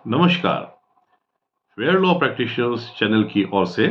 नमस्कार। Fair law practitioners channel की ओर से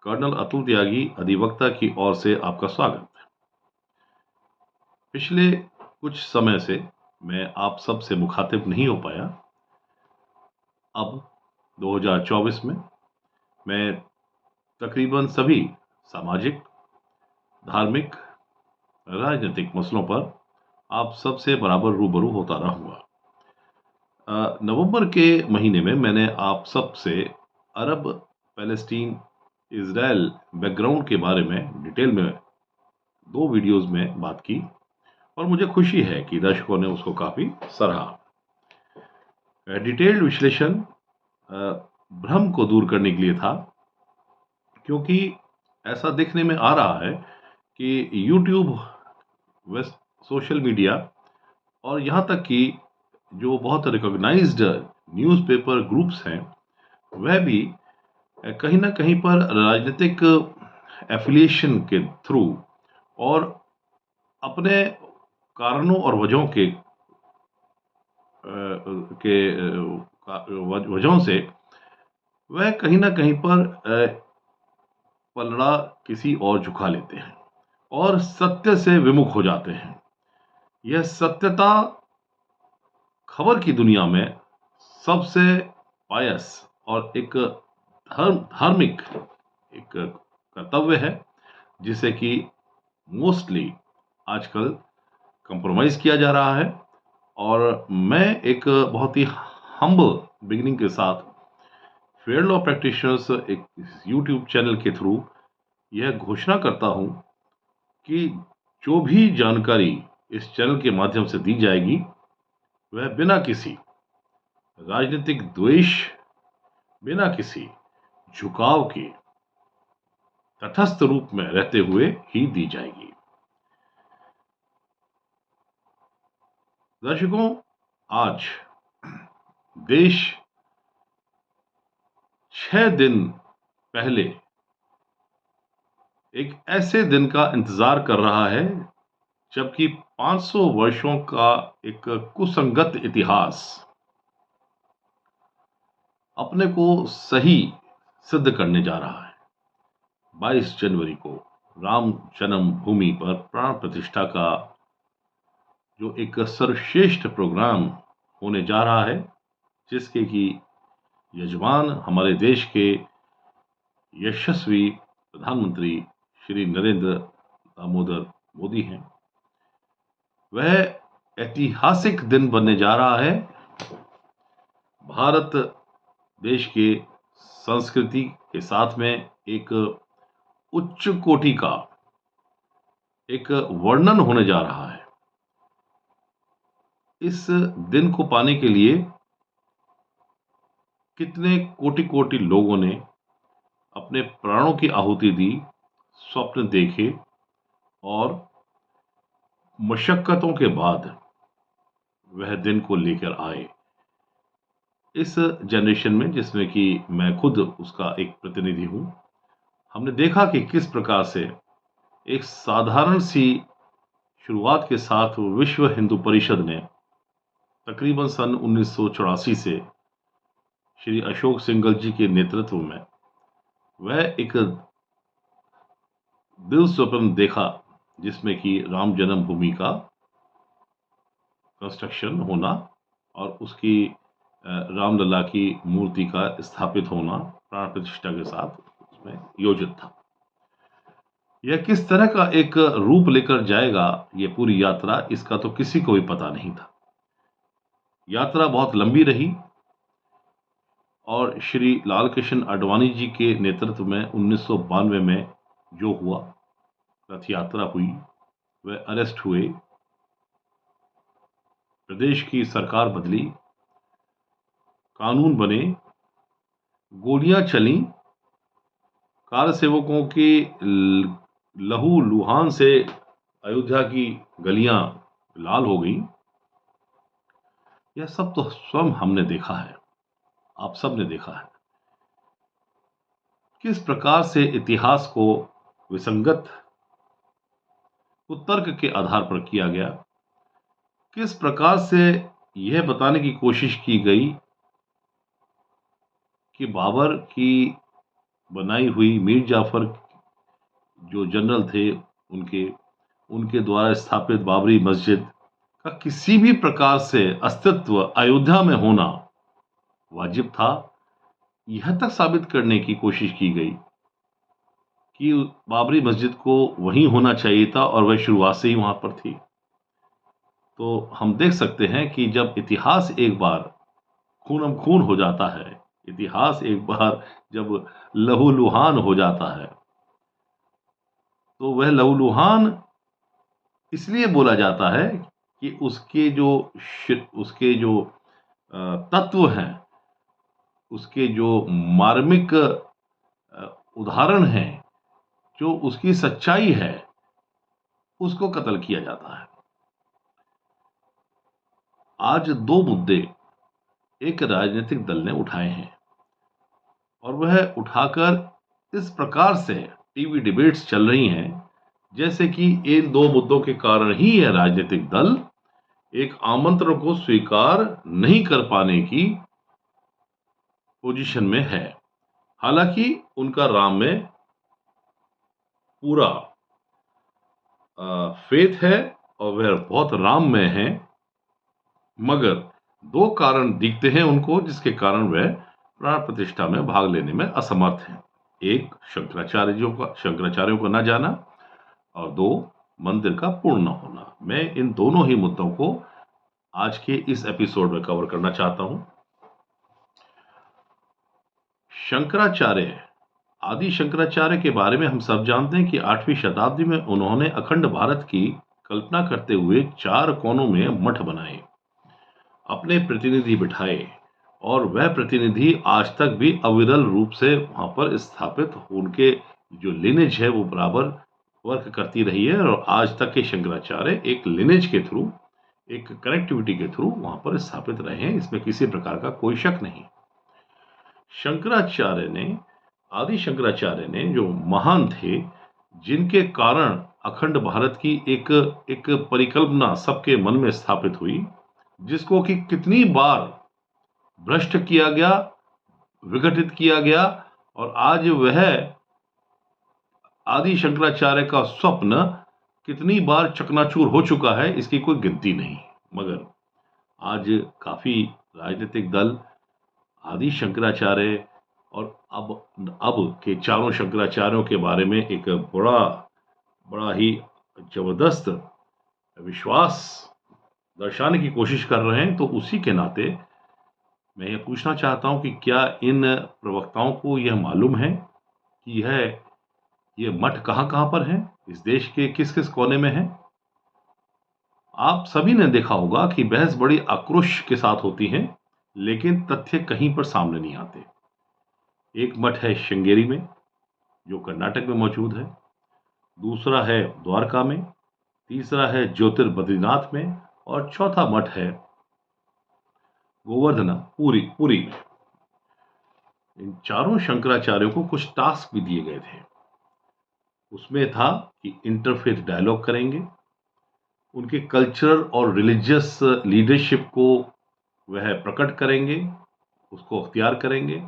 कर्नल अतुल त्यागी अधिवक्ता की ओर से आपका स्वागत है। पिछले कुछ समय से मैं आप सब से मुखातिब नहीं हो पाया। अब 2024 में मैं तकरीबन सभी सामाजिक, धार्मिक, राजनीतिक मसलों पर आप सबसे बराबर रूबरू होता रहूंगा। नवंबर के महीने में मैंने आप सब से अरब पैलेस्टीन इज़राइल बैकग्राउंड के बारे में डिटेल में 2 वीडियोस में बात की और मुझे खुशी है कि दर्शकों ने उसको काफ़ी सराहा। डिटेल्ड विश्लेषण भ्रम को दूर करने के लिए था, क्योंकि ऐसा देखने में आ रहा है कि यूट्यूब, वेस्ट सोशल मीडिया और यहाँ तक कि जो बहुत रिकॉग्नाइज्ड न्यूज़पेपर ग्रुप्स हैं, वह भी कहीं न कहीं पर राजनीतिक एफ़िलिएशन के थ्रू और अपने कारणों और वजहों वजहों से वह कहीं न कहीं पर पलड़ा किसी और झुका लेते हैं और सत्य से विमुख हो जाते हैं। यह सत्यता खबर की दुनिया में सबसे पायस और एक धार्मिक एक कर्तव्य है, जिसे कि मोस्टली आजकल कंप्रोमाइज़ किया जा रहा है। और मैं एक बहुत ही हम्बल बिगिनिंग के साथ फेयर लॉ प्रैक्टिशनर्स एक यूट्यूब चैनल के थ्रू यह घोषणा करता हूं कि जो भी जानकारी इस चैनल के माध्यम से दी जाएगी, वह बिना किसी राजनीतिक द्वेष, बिना किसी झुकाव के तटस्थ रूप में रहते हुए ही दी जाएगी। दर्शकों, आज देश 6 दिन पहले एक ऐसे दिन का इंतजार कर रहा है, जबकि 500 वर्षों का एक कुसंगत इतिहास अपने को सही सिद्ध करने जा रहा है। 22 जनवरी को राम जन्मभूमि पर प्राण प्रतिष्ठा का जो एक सर्वश्रेष्ठ प्रोग्राम होने जा रहा है, जिसके कि यजमान हमारे देश के यशस्वी प्रधानमंत्री श्री नरेंद्र दामोदर मोदी हैं। वह ऐतिहासिक दिन बनने जा रहा है। भारत देश के संस्कृति के साथ में एक उच्च कोटि का एक वर्णन होने जा रहा है। इस दिन को पाने के लिए कितने कोटि-कोटि लोगों ने अपने प्राणों की आहुति दी, स्वप्न देखे और मशक्कतों के बाद वह दिन को लेकर आए। इस जनरेशन में, जिसमें कि मैं खुद उसका एक प्रतिनिधि हूँ, हमने देखा कि किस प्रकार से एक साधारण सी शुरुआत के साथ विश्व हिंदू परिषद ने तकरीबन सन 1984 से श्री अशोक सिंघल जी के नेतृत्व में वह एक दिल स्वप्न देखा, जिसमें कि राम जन्मभूमि का कंस्ट्रक्शन होना और उसकी रामलला की मूर्ति का स्थापित होना प्राण प्रतिष्ठा के साथ उसमें योजित था। यह किस तरह का एक रूप लेकर जाएगा ये पूरी यात्रा, इसका तो किसी को भी पता नहीं था। यात्रा बहुत लंबी रही और श्री लाल कृष्ण आडवाणी जी के नेतृत्व में 1992 में जो हुआ, रथ यात्रा हुई, वह अरेस्ट हुए, प्रदेश की सरकार बदली, कानून बने, गोलियां चली, कार सेवकों के लहू लुहान से अयोध्या की गलियां लाल हो गई। यह सब तो स्वयं हमने देखा है, आप सब ने देखा है किस प्रकार से इतिहास को विसंगत कुतर्क के आधार पर किया गया, किस प्रकार से यह बताने की कोशिश की गई कि बाबर की बनाई हुई मीर जाफर जो जनरल थे उनके उनके द्वारा स्थापित बाबरी मस्जिद का किसी भी प्रकार से अस्तित्व अयोध्या में होना वाजिब था। यह तक साबित करने की कोशिश की गई कि बाबरी मस्जिद को वहीं होना चाहिए था और वह शुरुआत से ही वहां पर थी। तो हम देख सकते हैं कि जब इतिहास एक बार खूनम खून हो जाता है, इतिहास एक बार जब लहूलुहान हो जाता है, तो वह लहूलुहान इसलिए बोला जाता है कि उसके जो तत्व हैं, उसके जो मार्मिक उदाहरण हैं, जो उसकी सच्चाई है, उसको कत्ल किया जाता है। आज दो मुद्दे एक राजनीतिक दल ने उठाए हैं और वह उठाकर इस प्रकार से टीवी डिबेट्स चल रही हैं जैसे कि इन दो मुद्दों के कारण ही यह राजनीतिक दल एक आमंत्रण को स्वीकार नहीं कर पाने की पोजीशन में है। हालांकि उनका राम में पूरा फेथ है और वह बहुत राम में है, मगर दो कारण दिखते हैं उनको जिसके कारण वह प्राण प्रतिष्ठा में भाग लेने में असमर्थ हैं। एक, शंकराचार्यों को न जाना, और दो, मंदिर का पूर्ण न होना। मैं इन दोनों ही मुद्दों को आज के इस एपिसोड में कवर करना चाहता हूं। शंकराचार्य, आदि शंकराचार्य के बारे में हम सब जानते हैं कि 8वीं शताब्दी में उन्होंने अखंड भारत की कल्पना करते हुए 4 कोनों में मठ बनाए, अपने प्रतिनिधि बिठाए और वह प्रतिनिधि आज तक भी अविरल रूप से वहां पर स्थापित, उनके जो लिनेज है वो बराबर वर्क करती रही है और आज तक के शंकराचार्य एक लिनेज के थ्रू, एक कनेक्टिविटी के थ्रू वहां पर स्थापित रहे हैं, इसमें किसी प्रकार का कोई शक नहीं। शंकराचार्य ने, आदि शंकराचार्य ने, जो महान थे, जिनके कारण अखंड भारत की एक परिकल्पना सबके मन में स्थापित हुई, जिसको कि कितनी बार भ्रष्ट किया गया, विघटित किया गया, और आज वह आदि शंकराचार्य का स्वप्न कितनी बार चकनाचूर हो चुका है, इसकी कोई गिनती नहीं। मगर आज काफी राजनीतिक दल आदि शंकराचार्य और अब के चारों शंकराचार्यों के बारे में एक बड़ा ही जबरदस्त विश्वास दर्शाने की कोशिश कर रहे हैं। तो उसी के नाते मैं ये पूछना चाहता हूं कि क्या इन प्रवक्ताओं को यह मालूम है कि ये मठ कहां पर है, इस देश के किस किस कोने में है? आप सभी ने देखा होगा कि बहस बड़ी आक्रोश के साथ होती है, लेकिन तथ्य कहीं पर सामने नहीं आते। एक मठ है श्रृंगेरी में, जो कर्नाटक में मौजूद है, दूसरा है द्वारका में, तीसरा है ज्योतिर्बद्रीनाथ में, और चौथा मठ है गोवर्धना पुरी में। इन चारों शंकराचार्यों को कुछ टास्क भी दिए गए थे। उसमें था कि इंटरफेथ डायलॉग करेंगे, उनके कल्चरल और रिलीजियस लीडरशिप को वह प्रकट करेंगे, उसको अख्तियार करेंगे।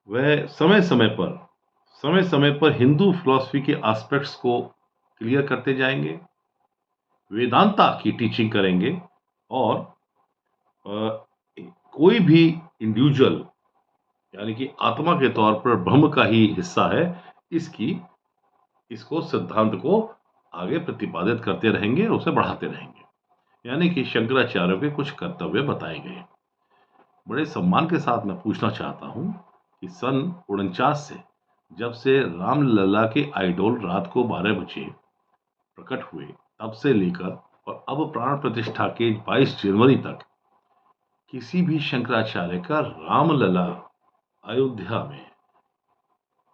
वह समय समय पर हिंदू फिलॉसफी के एस्पेक्ट्स को क्लियर करते जाएंगे, वेदांता की टीचिंग करेंगे, और कोई भी इंडिविजुअल, यानी कि आत्मा के तौर पर ब्रह्म का ही हिस्सा है, इसको सिद्धांत को आगे प्रतिपादित करते रहेंगे और उसे बढ़ाते रहेंगे। यानी कि शंकराचार्यों के कुछ कर्तव्य बताए गए। बड़े सम्मान के साथ मैं पूछना चाहता हूं कि सन 49 से, जब से रामलला के आइडोल रात को 12 बजे प्रकट हुए, तब से लेकर और अब प्राण प्रतिष्ठा के 22 जनवरी तक किसी भी शंकराचार्य का रामलला अयोध्या में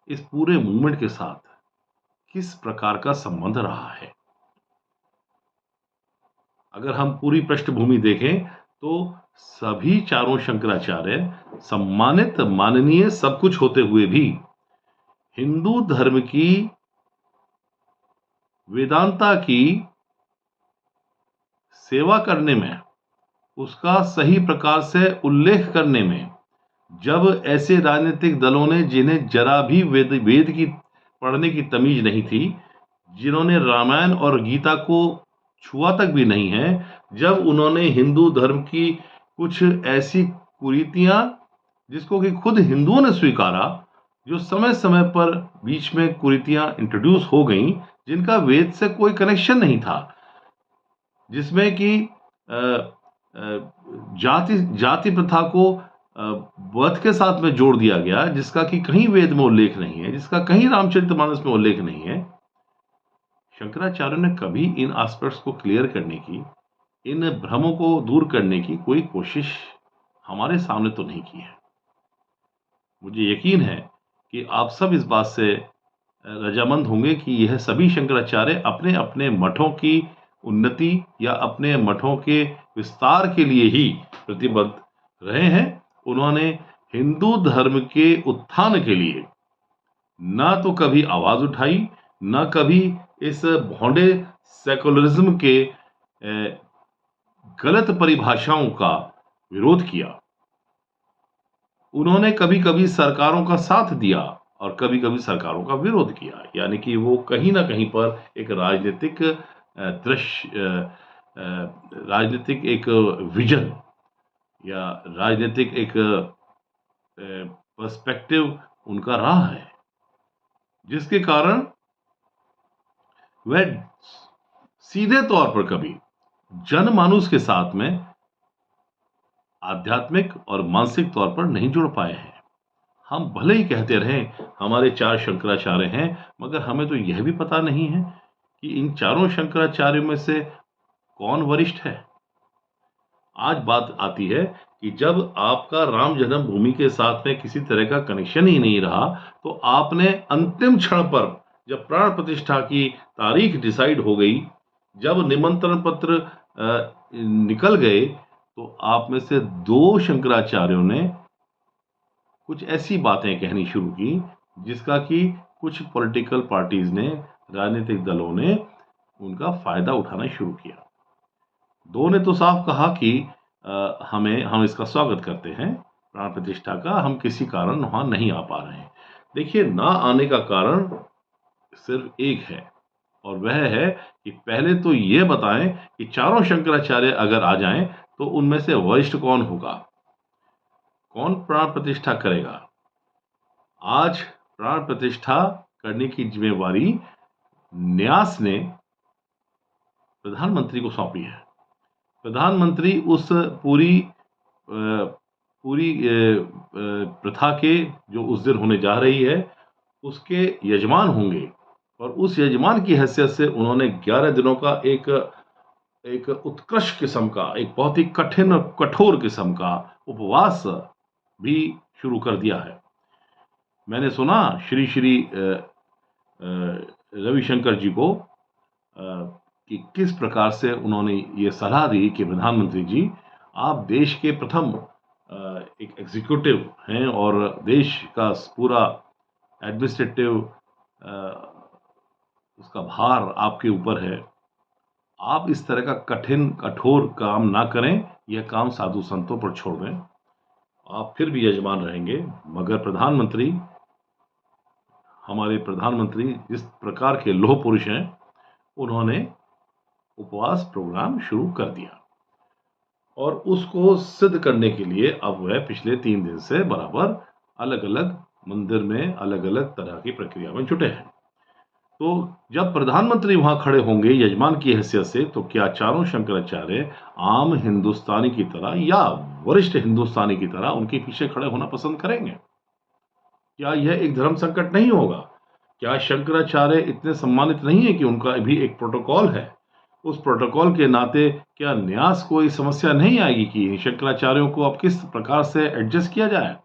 इस पूरे मूवमेंट के साथ किस प्रकार का संबंध रहा है? अगर हम पूरी पृष्ठभूमि देखें तो सभी चारों शंकराचार्य सम्मानित, माननीय, सब कुछ होते हुए भी हिंदू धर्म की, वेदांता की सेवा करने में, उसका सही प्रकार से उल्लेख करने में जब ऐसे राजनीतिक दलों ने, जिन्हें जरा भी वेद वेद की पढ़ने की तमीज नहीं थी, जिन्होंने रामायण और गीता को छुआ तक भी नहीं है, जब उन्होंने हिंदू धर्म की कुछ ऐसी कुरीतियां, जिसको कि खुद हिंदुओं ने स्वीकारा, जो समय समय पर बीच में कुरीतियां इंट्रोड्यूस हो गईं, जिनका वेद से कोई कनेक्शन नहीं था, जिसमें कि अ, जाति जाति प्रथा को वध के साथ में जोड़ दिया गया, जिसका कि कहीं वेद में उल्लेख नहीं है, जिसका कहीं रामचरितमानस में उल्लेख नहीं है। शंकराचार्य ने कभी इन एस्पेक्ट्स को क्लियर करने की, इन भ्रमों को दूर करने की कोई कोशिश हमारे सामने तो नहीं की है। मुझे यकीन है कि आप सब इस बात से रजामंद होंगे कि यह सभी शंकराचार्य अपने अपने मठों की उन्नति या अपने मठों के विस्तार के लिए ही प्रतिबद्ध रहे हैं। उन्होंने हिंदू धर्म के उत्थान के लिए ना तो कभी आवाज उठाई, ना कभी इस भोंडे सेकुलरिज्म के गलत परिभाषाओं का विरोध किया। उन्होंने कभी कभी सरकारों का साथ दिया और कभी कभी सरकारों का विरोध किया, यानी कि वो कहीं ना कहीं पर एक राजनीतिक दृश्य, राजनीतिक एक विजन या राजनीतिक एक पर्सपेक्टिव उनका रहा है, जिसके कारण वह सीधे तौर पर कभी जनमानुस के साथ में आध्यात्मिक और मानसिक तौर पर नहीं जुड़ पाए हैं। हम भले ही कहते रहें हमारे 4 शंकराचार्य हैं, मगर हमें तो यह भी पता नहीं है कि इन चारों शंकराचार्यों में से कौन वरिष्ठ है। आज बात आती है कि जब आपका राम जन्मभूमि के साथ में किसी तरह का कनेक्शन ही नहीं रहा, तो आपने अंतिम क्षण पर, जब प्राण प्रतिष्ठा की तारीख डिसाइड हो गई, जब निमंत्रण पत्र निकल गए, तो आप में से 2 शंकराचार्यों ने कुछ ऐसी बातें कहनी शुरू की, जिसका कि कुछ पॉलिटिकल पार्टीज ने, राजनीतिक दलों ने उनका फायदा उठाना शुरू किया। 2 ने तो साफ कहा कि हम इसका स्वागत करते हैं, प्राण प्रतिष्ठा का, हम किसी कारण वहां नहीं आ पा रहे हैं। देखिए, ना आने का कारण सिर्फ एक है, और वह है कि पहले तो ये बताएं कि चारों शंकराचार्य अगर आ जाएं तो उनमें से वरिष्ठ कौन होगा, कौन प्राण प्रतिष्ठा करेगा। आज प्राण प्रतिष्ठा करने की जिम्मेवारी न्यास ने प्रधानमंत्री को सौंपी है। प्रधानमंत्री उस पूरी प्रथा के, जो उस दिन होने जा रही है, उसके यजमान होंगे, और उस यजमान की हैसियत से उन्होंने 11 दिनों का एक उत्कृष्ट किस्म का, एक बहुत ही कठिन और कठोर किस्म का उपवास भी शुरू कर दिया है। मैंने सुना श्री श्री रविशंकर जी को कि किस प्रकार से उन्होंने ये सलाह दी कि प्रधानमंत्री जी, आप देश के प्रथम एक एग्जीक्यूटिव हैं और देश का पूरा एडमिनिस्ट्रेटिव उसका भार आपके ऊपर है। आप इस तरह का कठिन कठोर काम ना करें, यह काम साधु संतों पर छोड़ दें, आप फिर भी यजमान रहेंगे। मगर प्रधानमंत्री, हमारे प्रधानमंत्री जिस प्रकार के लोह पुरुष हैं, उन्होंने उपवास प्रोग्राम शुरू कर दिया, और उसको सिद्ध करने के लिए अब वह पिछले 3 दिन से बराबर अलग अलग मंदिर में अलग अलग तरह की प्रक्रिया में जुटे हैं। तो जब प्रधानमंत्री वहां खड़े होंगे यजमान की हैसियत से, तो क्या चारों शंकराचार्य आम हिंदुस्तानी की तरह या वरिष्ठ हिंदुस्तानी की तरह उनके पीछे खड़े होना पसंद करेंगे? क्या यह एक धर्म संकट नहीं होगा? क्या शंकराचार्य इतने सम्मानित नहीं है कि उनका भी एक प्रोटोकॉल है? उस प्रोटोकॉल के नाते क्या न्यास कोई समस्या नहीं आएगी कि शंकराचार्यों को अब किस प्रकार से एडजस्ट किया जाए?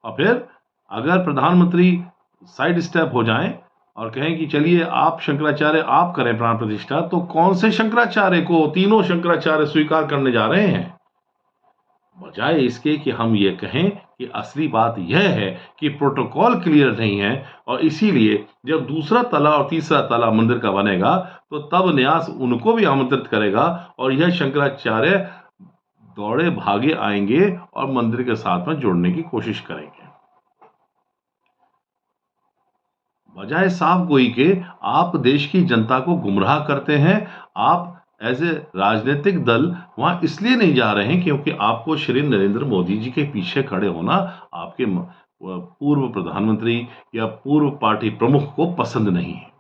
और फिर अगर प्रधानमंत्री साइड स्टेप हो जाएं और कहें कि चलिए आप शंकराचार्य आप करें प्राण प्रतिष्ठा, तो कौन से शंकराचार्य को तीनों शंकराचार्य स्वीकार करने जा रहे हैं? बजाय इसके कि हम ये कहें कि असली बात यह है कि प्रोटोकॉल क्लियर नहीं है, और इसीलिए जब दूसरा तला और तीसरा तला मंदिर का बनेगा, तो तब न्यास उनको भी आमंत्रित करेगा, और यह शंकराचार्य दौड़े भागे आएंगे और मंदिर के साथ में जुड़ने की कोशिश करेंगे। बजाय साफ गोई के आप देश की जनता को गुमराह करते हैं। आप एज ए राजनीतिक दल वहां इसलिए नहीं जा रहे हैं क्योंकि आपको श्री नरेंद्र मोदी जी के पीछे खड़े होना आपके पूर्व प्रधानमंत्री या पूर्व पार्टी प्रमुख को पसंद नहीं है।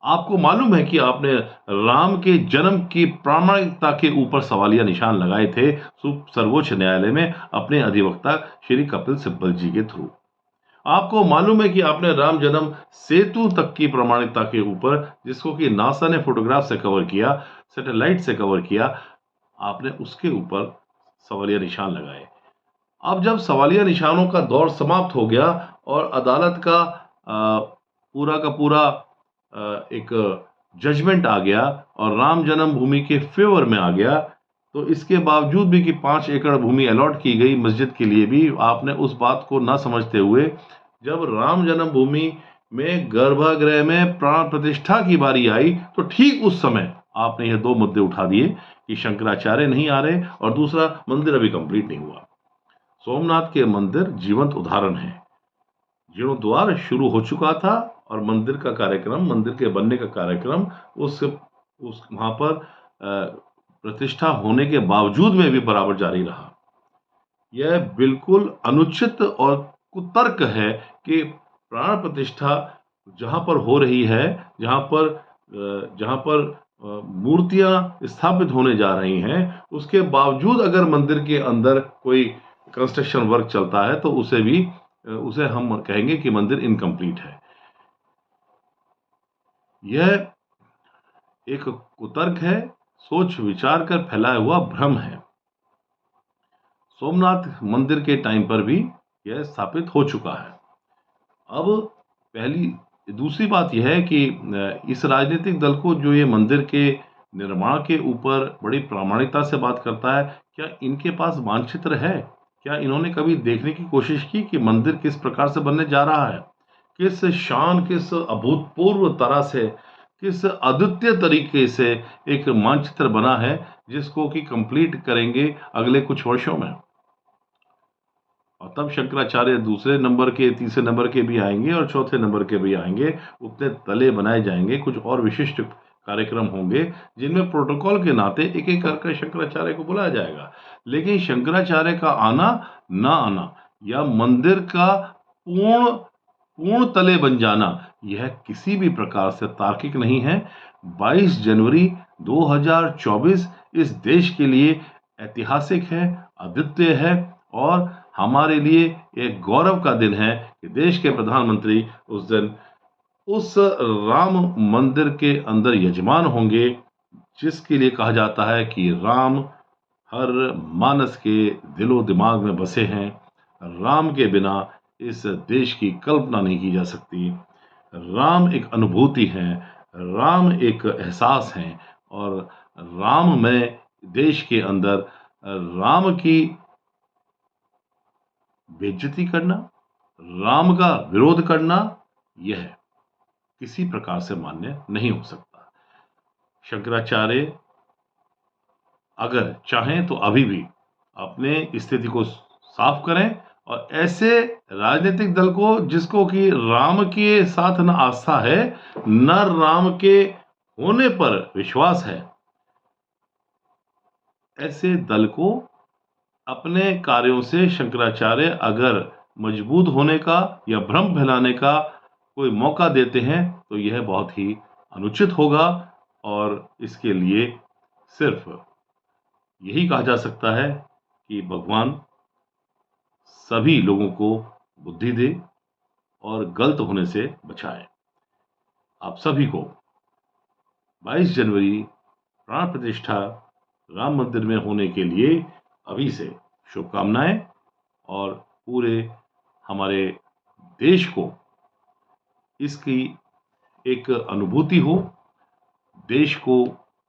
आपको मालूम है कि आपने राम के जन्म की प्रामाणिकता के ऊपर सवालिया निशान लगाए थे सर्वोच्च न्यायालय में अपने अधिवक्ता श्री कपिल सिब्बल जी के थ्रू। आपको मालूम है कि आपने राम जन्म सेतु तक की प्रामाणिकता के ऊपर, जिसको कि नासा ने फोटोग्राफ से कवर किया, सैटेलाइट से कवर किया, आपने उसके ऊपर सवालिया निशान लगाए। अब जब सवालिया निशानों का दौर समाप्त हो गया और अदालत का पूरा का पूरा एक जजमेंट आ गया और राम जन्मभूमि के फेवर में आ गया, तो इसके बावजूद भी कि 5 एकड़ भूमि अलॉट की गई मस्जिद के लिए भी, आपने उस बात को ना समझते हुए जब राम जन्मभूमि में गर्भगृह में प्राण प्रतिष्ठा की बारी आई तो ठीक उस समय आपने ये 2 मुद्दे उठा दिए कि शंकराचार्य नहीं आ रहे और दूसरा मंदिर अभी कंप्लीट नहीं हुआ। सोमनाथ के मंदिर जीवंत उदाहरण है। जीर्णोद्वार शुरू हो चुका था और मंदिर का कार्यक्रम, मंदिर के बनने का कार्यक्रम उस वहां पर प्रतिष्ठा होने के बावजूद में भी बराबर जारी रहा। यह बिल्कुल अनुचित और कुतर्क है कि प्राण प्रतिष्ठा जहां पर हो रही है, जहां पर मूर्तियां स्थापित होने जा रही हैं, उसके बावजूद अगर मंदिर के अंदर कोई कंस्ट्रक्शन वर्क चलता है तो उसे हम कहेंगे कि मंदिर इनकम्प्लीट है। यह एक कुतर्क है, सोच विचार कर फैलाया हुआ भ्रम है। सोमनाथ मंदिर के टाइम पर भी यह स्थापित हो चुका है। अब दूसरी बात यह है कि इस राजनीतिक दल को जो ये मंदिर के निर्माण के ऊपर बड़ी प्रामाणिकता से बात करता है, क्या इनके पास मानचित्र है? क्या इन्होंने कभी देखने की कोशिश की कि मंदिर किस प्रकार से बनने जा रहा है? किस शान, किस अभूतपूर्व तरह से, किस अद्वितीय तरीके से एक मानचित्र बना है जिसको कि कंप्लीट करेंगे अगले कुछ वर्षों में। और तब शंकराचार्य दूसरे नंबर के, तीसरे नंबर के भी आएंगे और चौथे नंबर के भी आएंगे। उतने तले बनाए जाएंगे, कुछ और विशिष्ट कार्यक्रम होंगे जिनमें प्रोटोकॉल के नाते एक एक करके शंकराचार्य को बुलाया जाएगा। लेकिन शंकराचार्य का आना ना आना या मंदिर का पूर्ण तले बन जाना, यह किसी भी प्रकार से तार्किक नहीं है। 22 जनवरी 2024 इस देश के लिए ऐतिहासिक है, अद्वितीय है और हमारे लिए एक गौरव का दिन है कि देश के प्रधानमंत्री उस दिन उस राम मंदिर के अंदर यजमान होंगे, जिसके लिए कहा जाता है कि राम हर मानस के दिलो दिमाग में बसे हैं। राम के बिना इस देश की कल्पना नहीं की जा सकती। राम एक अनुभूति है, राम एक एहसास है और राम में देश के अंदर राम की बेइज्जती करना, राम का विरोध करना, यह किसी प्रकार से मान्य नहीं हो सकता। शंकराचार्य अगर चाहें तो अभी भी अपने स्थिति को साफ करें और ऐसे राजनीतिक दल को जिसको कि राम के साथ न आस्था है न राम के होने पर विश्वास है, ऐसे दल को अपने कार्यों से शंकराचार्य अगर मजबूत होने का या भ्रम फैलाने का कोई मौका देते हैं तो यह बहुत ही अनुचित होगा और इसके लिए सिर्फ यही कहा जा सकता है कि भगवान सभी लोगों को बुद्धि दे और गलत होने से बचाए। आप सभी को 22 जनवरी प्राण प्रतिष्ठा राम मंदिर में होने के लिए अभी से शुभकामनाएं और पूरे हमारे देश को इसकी एक अनुभूति हो, देश को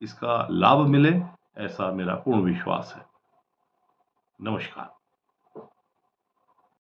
इसका लाभ मिले, ऐसा मेरा पूर्ण विश्वास है। नमस्कार।